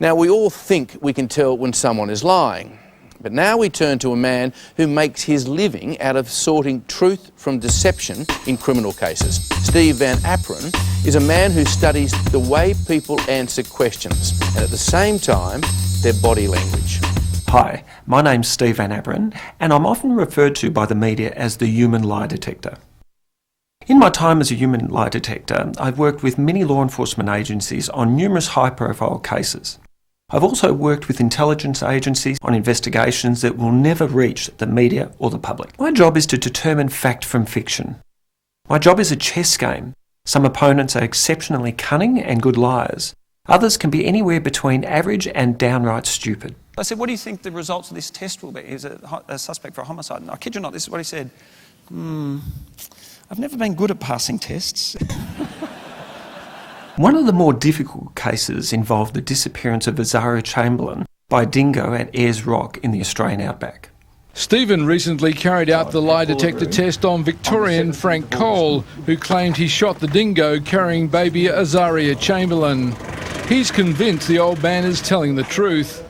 Now, we all think we can tell when someone is lying. But now we turn to a man who makes his living out of sorting truth from deception in criminal cases. Steve Van Aperen is a man who studies the way people answer questions and at the same time their body language. Hi, my name's Steve Van Aperen and I'm often referred to by the media as the human lie detector. In my time as a human lie detector, I've worked with many law enforcement agencies on numerous high-profile cases. I've also worked with intelligence agencies on investigations that will never reach the media or the public. My job is to determine fact from fiction. My job is a chess game. Some opponents are exceptionally cunning and good liars. Others can be anywhere between average and downright stupid. I said, what do you think the results of this test will be? He's a suspect for a homicide. And I kid you not, this is what he said. I've never been good at passing tests. One of the more difficult cases involved the disappearance of Azaria Chamberlain by a dingo at Ayers Rock in the Australian outback. Stephen recently carried out the lie detector test on Victorian Frank Cole, who claimed he shot the dingo carrying baby Azaria Chamberlain. He's convinced the old man is telling the truth.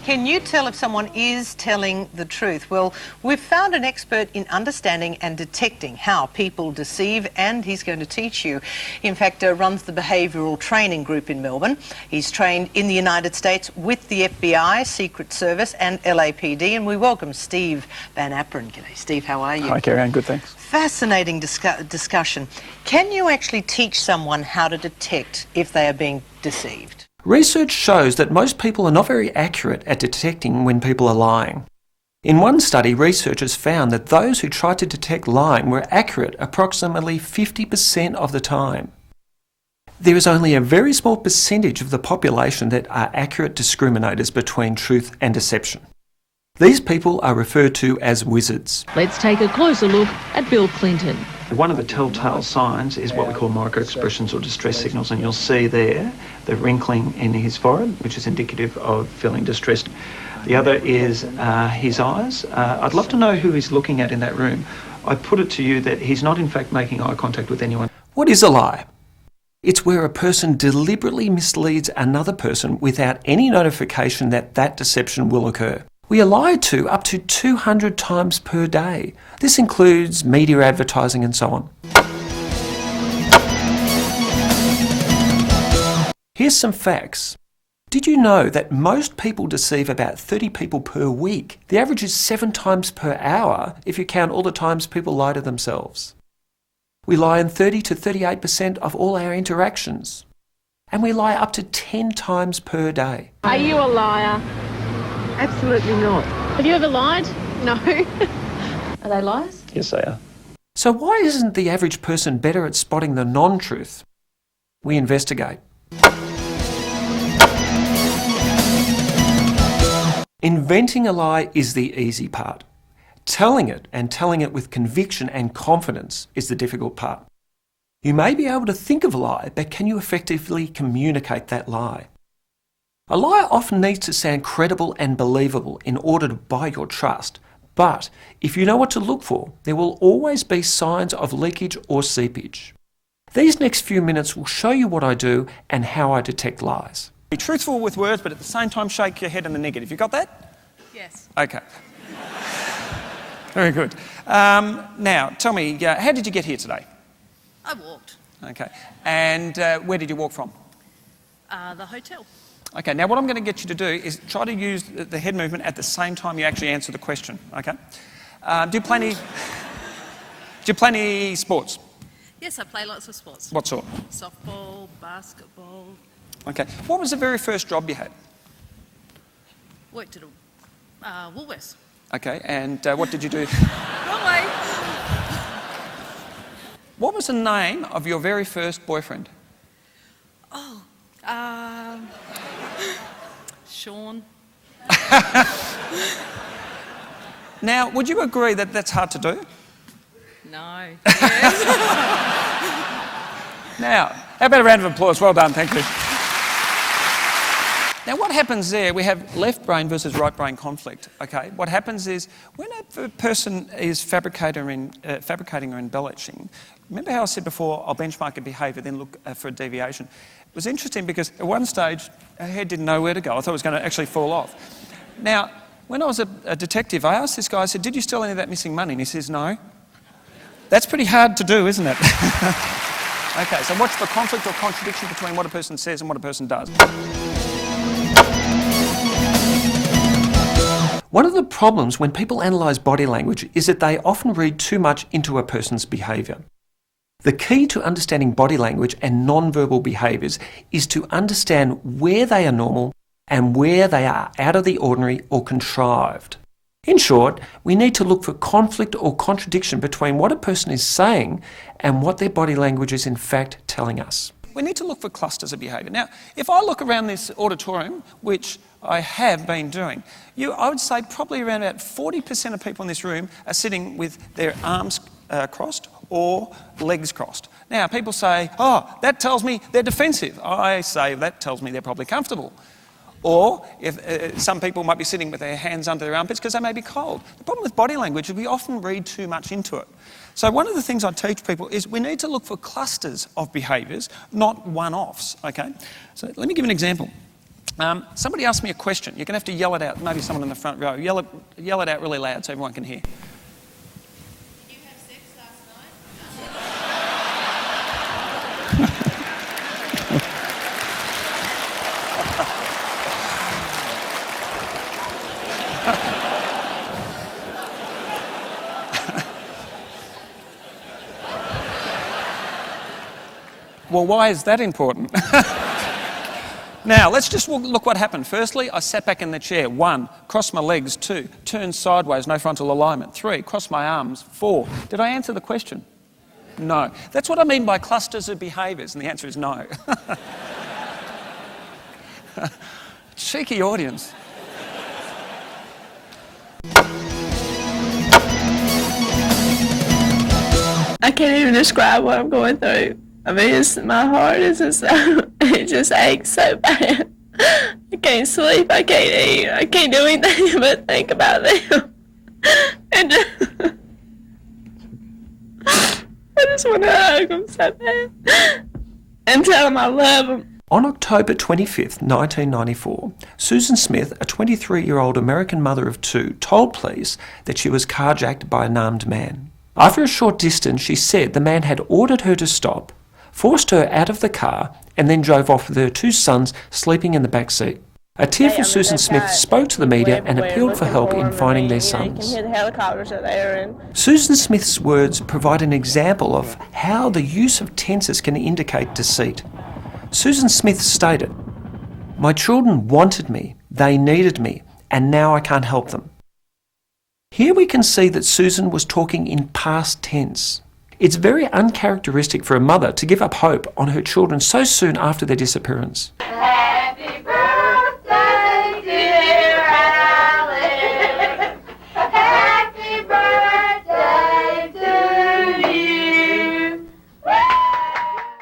Can you tell if someone is telling the truth? Well, we've found an expert in understanding and detecting how people deceive, and he's going to teach you. In fact, runs the behavioural training group in Melbourne. He's trained in the United States with the FBI, Secret Service and LAPD, and we welcome Steve Van Aperen. G'day, Steve, how are you? Hi, Carrie-Anne, good, thanks. Fascinating discussion. Can you actually teach someone how to detect if they are being deceived? Research shows that most people are not very accurate at detecting when people are lying. In one study, researchers found that those who tried to detect lying were accurate approximately 50% of the time. There is only a very small percentage of the population that are accurate discriminators between truth and deception. These people are referred to as wizards. Let's take a closer look at Bill Clinton. One of the telltale signs is what we call micro-expressions or distress signals, and you'll see there the wrinkling in his forehead, which is indicative of feeling distressed. The other is his eyes. I'd love to know who he's looking at in that room. I put it to you that he's not in fact making eye contact with anyone. What is a lie? It's where a person deliberately misleads another person without any notification that that deception will occur. We are lied to up to 200 times per day. This includes media advertising and so on. Here's some facts. Did you know that most people deceive about 30 people per week? The average is 7 times per hour if you count all the times people lie to themselves. We lie in 30 to 38% of all our interactions. And we lie up to 10 times per day. Are you a liar? Absolutely not. Have you ever lied? No. Are they liars? Yes, they are. So why isn't the average person better at spotting the non-truth? We investigate. Inventing a lie is the easy part. Telling it, and telling it with conviction and confidence, is the difficult part. You may be able to think of a lie, but can you effectively communicate that lie? A lie often needs to sound credible and believable in order to buy your trust. But if you know what to look for, there will always be signs of leakage or seepage. These next few minutes will show you what I do and how I detect lies. Be truthful with words, but at the same time shake your head in the negative. You got that? Yes. Okay. Very good. Now, tell me, how did you get here today? I walked. Okay. And where did you walk from? The hotel. Okay, now what I'm going to get you to do is try to use the head movement at the same time you actually answer the question, okay? Do you play any sports? Yes, I play lots of sports. What sort? Softball, basketball. Okay. What was the very first job you had? Worked at Woolworths. Okay, and what did you do? Wrong way. What was the name of your very first boyfriend? Oh, Sean. Now, would you agree that that's hard to do? No. Yes. Now, how about a round of applause? Well done, thank you. Now, what happens there, we have left brain versus right brain conflict, okay? What happens is when a person is fabricating or embellishing, remember how I said before, I'll benchmark a behaviour, then look for a deviation. It was interesting because at one stage, her head didn't know where to go. I thought it was going to actually fall off. Now, when I was a detective, I asked this guy, I said, did you steal any of that missing money? And he says, no. That's pretty hard to do, isn't it? Okay, so watch for conflict or contradiction between what a person says and what a person does. One of the problems when people analyse body language is that they often read too much into a person's behaviour. The key to understanding body language and non-verbal behaviours is to understand where they are normal and where they are out of the ordinary or contrived. In short, we need to look for conflict or contradiction between what a person is saying and what their body language is in fact telling us. We need to look for clusters of behaviour. Now, if I look around this auditorium, which I have been doing, I would say probably around about 40% of people in this room are sitting with their arms crossed or legs crossed. Now, people say, oh, that tells me they're defensive. I say that tells me they're probably comfortable. Or if some people might be sitting with their hands under their armpits because they may be cold. The problem with body language is we often read too much into it. So one of the things I teach people is we need to look for clusters of behaviours, not one-offs, okay? So let me give an example. Somebody asked me a question. You're going to have to yell it out. Maybe someone in the front row. Yell it out really loud so everyone can hear. Did you have sex last night? Well, why is that important? Now, let's just look what happened. Firstly, I sat back in the chair. 1, crossed my legs. 2, turned sideways, no frontal alignment. 3, crossed my arms. 4, did I answer the question? No. That's what I mean by clusters of behaviours, and the answer is no. Cheeky audience. I can't even describe what I'm going through. I mean, my heart is just, it just aches so bad. I can't sleep, I can't eat, I can't do anything but think about them. And I just want to hug them so bad and tell them I love them. On October 25th, 1994, Susan Smith, a 23-year-old American mother of 2, told police that she was carjacked by an armed man. After a short distance, she said the man had ordered her to stop, forced her out of the car, and then drove off with her 2 sons sleeping in the back seat. A tearful Susan Smith spoke to the media and appealed for help in finding their sons. You can hear the helicopters are there. And Susan Smith's words provide an example of how the use of tenses can indicate deceit. Susan Smith stated, "My children wanted me, they needed me, and now I can't help them." Here we can see that Susan was talking in past tense. It's very uncharacteristic for a mother to give up hope on her children so soon after their disappearance. Happy birthday, dear Alice. Happy birthday to you.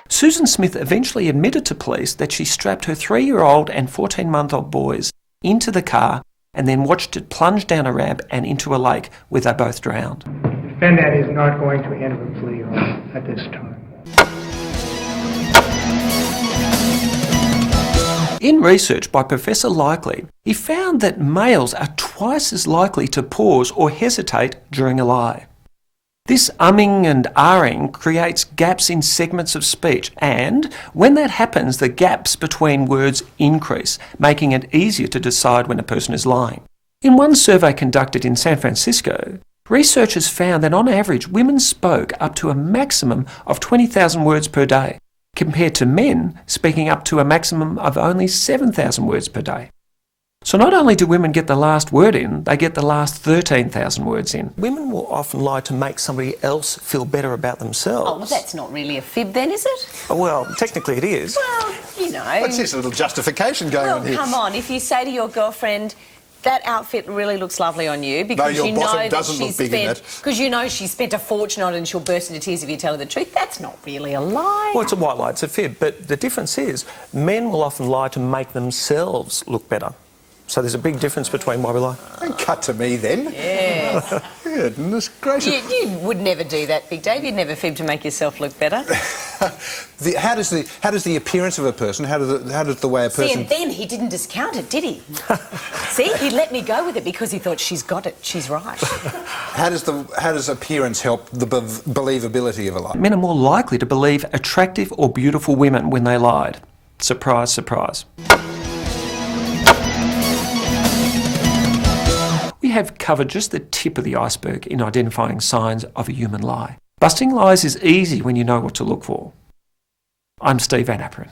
Susan Smith eventually admitted to police that she strapped her 3-year-old and 14-month-old boys into the car and then watched it plunge down a ramp and into a lake where they both drowned. The defendant is not going to enter a plea at this time. In research by Professor Likely, he found that males are twice as likely to pause or hesitate during a lie. This umming and ahhing creates gaps in segments of speech, and when that happens, the gaps between words increase, making it easier to decide when a person is lying. In one survey conducted in San Francisco, researchers found that on average women spoke up to a maximum of 20,000 words per day, compared to men speaking up to a maximum of only 7,000 words per day. So not only do women get the last word in, they get the last 13,000 words in. Women will often lie to make somebody else feel better about themselves. Oh, well, that's not really a fib then, is it? Well, technically it is. Well, you know. What's this, a little justification going on here? Well, come on, if you say to your girlfriend, that outfit really looks lovely on you because your you know bottom that doesn't look she's big in spent, that. because you know she spent a fortune on it and she'll burst into tears if you tell her the truth. That's not really a lie. Well, it's a white lie, it's a fib. But the difference is men will often lie to make themselves look better. So there's a big difference between why we lie. Don't cut to me then. Yes. Goodness gracious. You would never do that, Big Dave. You'd never fib to make yourself look better. How does the appearance of a person, how does the way a person... See, and then he didn't discount it, did he? See, he let me go with it because he thought she's got it, she's right. How does appearance help the believability of a lie? Men are more likely to believe attractive or beautiful women when they lied. Surprise, surprise. We have covered just the tip of the iceberg in identifying signs of a human lie. Busting lies is easy when you know what to look for. I'm Steve Van Aperen.